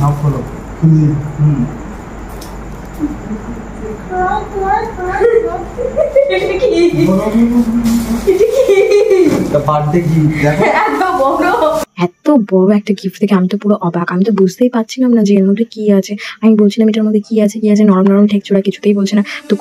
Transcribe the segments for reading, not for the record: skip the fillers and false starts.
নাও খোলো খুলি birthday gift দেখো এত বড় একটা গিফট থেকে আমি তো পুরো অবাক। আমি তো বুঝতেই পারছিলাম না যে এর মধ্যে কি আছে। আমি বলছিলাম এটার মধ্যে কি আছে নরম নরম ঠেকছোড়া কিছুতেই বলছে না। তো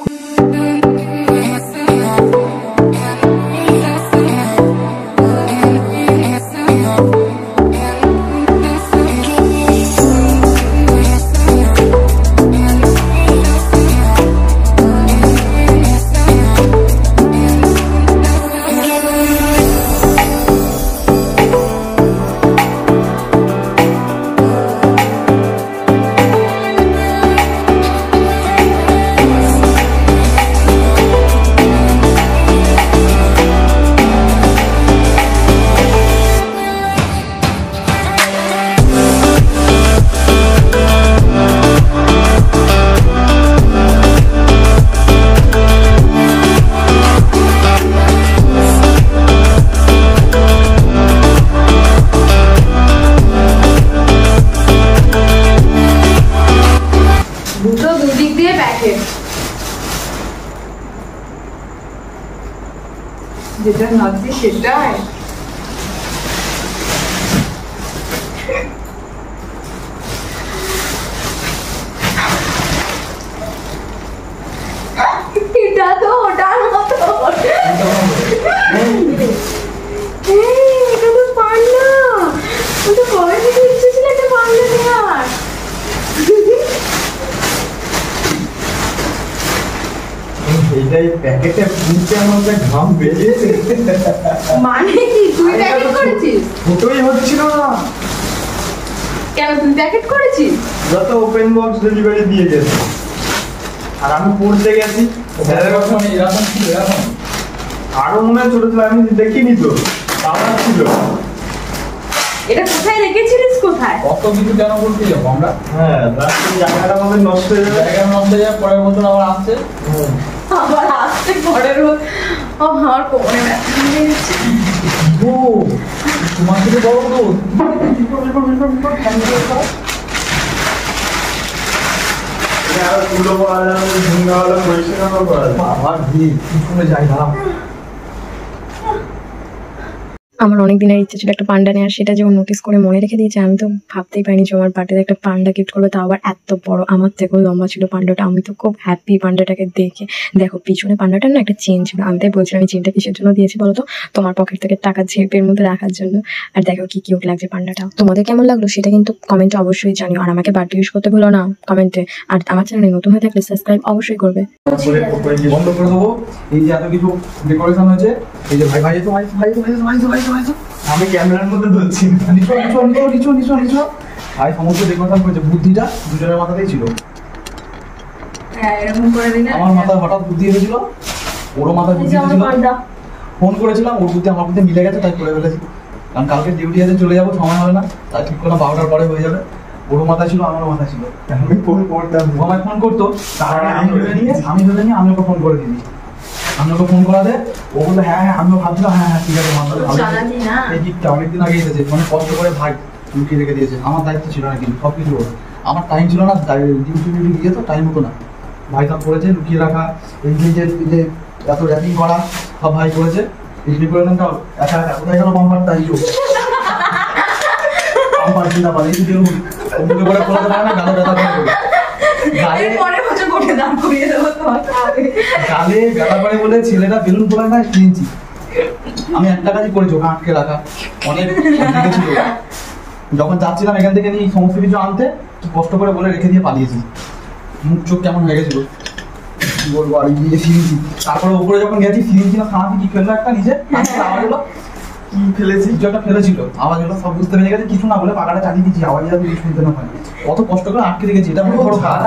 দুটো দুদিক দিয়ে প্যাকেট, যেটা ভাবছি সেটাই। এটা তো ওটার মতো। এটা তো পান্ডা। ওটা কবে থেকে ইচ্ছে ছিল একটা পান্ডা নেওয়ার। এইটাই প্যাকেটে নিচে আমাকে ঘাম বেরিয়েছে মানে কি তুই প্যাকেট করেছিস? ফটোই হচ্ছিল না। কেন তুই প্যাকেট করেছিস? যত ওপেন বক্স ডেলিভারি দিয়ে গেছে আর আমি পড়তে গেছি এরকম ছিল এরকম আরো মনে হয় ছোট ছিল, আমি দেখিনি তো বাবা ছিল। এটা কোথায় রেখেছিলিস? কোথায়? কত কিছু কেন বলতে যাবো আমরা? হ্যাঁ রাস্তার জায়গাটা আমাদের নষ্ট হয়ে যাবে। জায়গার মধ্যে যা পরের বছর আবার আসছে। আবার আসতে পরের আমার কোমরে ব্যথা হয়ে গেছে। ও তোমার থেকে বড় তো আর তুলো পাওয়া যাবে, ঝুঙ্গা হলো, পরিষ্কার করা যাবে। আবার দিয়ে কি করে যাই দাঁড়াও। আমার অনেক দিনের ইচ্ছে ছিল একটা পান্ডা নেওয়ার, সেটা যে ও নোটিস করে মনে রেখে দিয়েছে। আমি তো ভাবতেই পারিনি যে আমার বার্থডেতে একটা পান্ডা গিফট করবে, তাও আবার এত বড়। আমার থেকেও লম্বা ছিল পান্ডাটা। আমি তো খুব হ্যাপি পান্ডাটাকে দেখে। দেখো পিছনে পান্ডাটার না একটা চেন ছিল। আমি তাই বলছিলাম এই চেনটা কিসের জন্য দিয়েছি বলো তো? তোমার পকেট থেকে টাকা ঝেপের মধ্যে রাখার জন্য। আর দেখো কি কিউট লাগছে পান্ডাটা। তোমাদের কেমন লাগলো সেটা কিন্তু কমেন্টে অবশ্যই জানিও। আর আমাকে বার্থডে উইশ করতে ভুলো না কমেন্টে। আর আমার চ্যানেলে নতুন হয়ে থাকলে সাবস্ক্রাইব অবশ্যই করবে। বন্ধ করে দেবো। এই যে এত কিছু ডেকোরেশন হয়েছে, এই যে ভাই ভাই তো ভাই ভাই ভাই ভাই ভাই ভাই আমি ক্যামেরার মধ্যে ধরছি না। নিচো নিচো নিচো নিচো নিচো নিচো ভাই সমস্ত ডেকোরেশন করেছে। বুদ্ধিটা দুজনের মাথাতেই ছিল। হ্যাঁ এরকম করে দিলে আমার মাথায় হঠাৎ বুদ্ধি এসেছিল, ওরও মাথায় বুদ্ধি এসেছিল। ফোন করেছিলাম, ওর বুদ্ধি আমার বুদ্ধি মিলে গেছে, তাই করে ফেলেছি। কারণ কালকে ডিউটি আছে, চলে যাবো, সময় হবে না। তাই ঠিক করে 12টার পরে হয়ে যাবে। ওরও মাথায় ছিল, আমারও মাথায় ছিল। আমি ফোন করতাম, ও আমায় ফোন করতো, তার আগে আমি ভেবে নিয়ে আমি ওকে ফোন করে দিই। আমি ওকে ফোন করাতে ও বললো হ্যাঁ হ্যাঁ, আমিও ভাবছিলাম হ্যাঁ হ্যাঁ ঠিক আছে মাথায় ভালো। চালাকি না। এই গিফটটা অনেকদিন আগে এসেছে, মানে কষ্ট করে ভাই লুকিয়ে রেখে দিয়েছে। আমার দায়িত্ব ছিল না, কিন্তু সব কিছু ওর। আমার টাইম ছিল না, ডিউটি গিয়ে তো টাইম হতো না। ভাই সব করেছে, লুকিয়ে রাখা, এই যে এত র্যাপিং করা সব ভাই করেছে। এই ডেকোরেশনটা একা একা কোথায় গেল বাম্পারটা? এই বাম্পার চিন্তা পারে এই যে ওগুলো করে খোলাতে পারে না, গালে ব্যথা করে। গালে পরে বছর কোটে দাম করিয়ে দেবো তোমাকে। গালে ব্যথা করে বলে ছেলেটা বেলুন ফোলায় না কিনছি। আমি একটা কাজই করেছি, ওকে আটকে রাখা। অনেক ছিল। যখন যাচ্ছিলাম এখান থেকে নিয়ে সমস্ত কিছু আনতে, কষ্ট করে বলে রেখে দিয়ে পালিয়েছি। মুখ চোখ কেমন হয়ে গেছিল কি বলবো। আর গিয়ে সিরিঞ্জি, তারপরে উপরে যখন গেছি সিরিঞ্জি না খাওয়াতে কি ফেললো একটা নিজে, আওয়াজ হলো কি ফেলেছি, কিছু একটা ফেলেছিল, আওয়াজ হলো, সব বুঝতে পেরে গেছে। কিছু না বলে পাকাটা চালিয়ে দিচ্ছি, আওয়াজ যাতে শুনতে না হয়। কত কষ্ট করে আটকে রেখেছি, এটা অনেক বড় কাজ।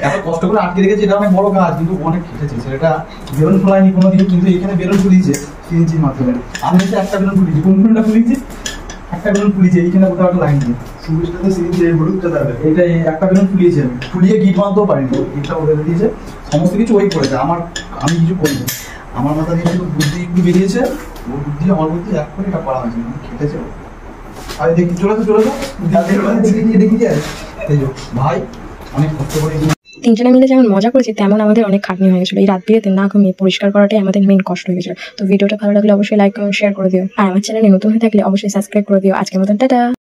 এত কষ্ট করে আটকে রেখেছি, এটা অনেক বড় কাজ, কিন্তু অনেক খেটেছে ছেলেটা। বেলুন ফোলায়নি কোনোদিন, কিন্তু এখানে বেলুন ফুলিয়েছে সিরিঞ্জির মাধ্যমে। আমি হচ্ছে একটা বেলুন ফুলিয়েছি, কোন বেলুনটা ফুলিয়েছি? একটা বেলুন ফুলিয়েছি এইখানে কোথাও একটা লাইন দিয়ে। সুবিধা তো সিরিজ এই হলুদটা দেবে। এটা একটা বেলুন ফুলিয়েছি আমি, ফুলিয়ে গিট বাঁধতেও পারিনি। এটা ওদের দিয়েছে, সমস্ত কিছু ওই করেছে। আমি কিছু করিনি। আমার মাথা দিয়ে শুধু বুদ্ধি একটু বেরিয়েছে, ওর বুদ্ধি আমার বুদ্ধি এক করে এটা করা হয়েছে। খেটেছে। আরে দেখি চলে তো দেখি যায় এই যে ভাই অনেক কষ্ট করে তিনজনে মিলে যেমন মজা করেছি তেমন আমাদের অনেক খাটনি হয়ে গেছিলো। এই রাত বিরেতে না ঘুমিয়ে পরিষ্কার করাটাই আমাদের মেন কষ্ট হয়ে গেছিলো। তো ভিডিওটা ভালো লাগলে অবশ্যই লাইক কমেন্ট শেয়ার করে দিও, আর আমার চ্যানেলে নতুন হয়ে থাকলে অবশ্যই সাবস্ক্রাইব করে দিও। আজকের মতন টাটা।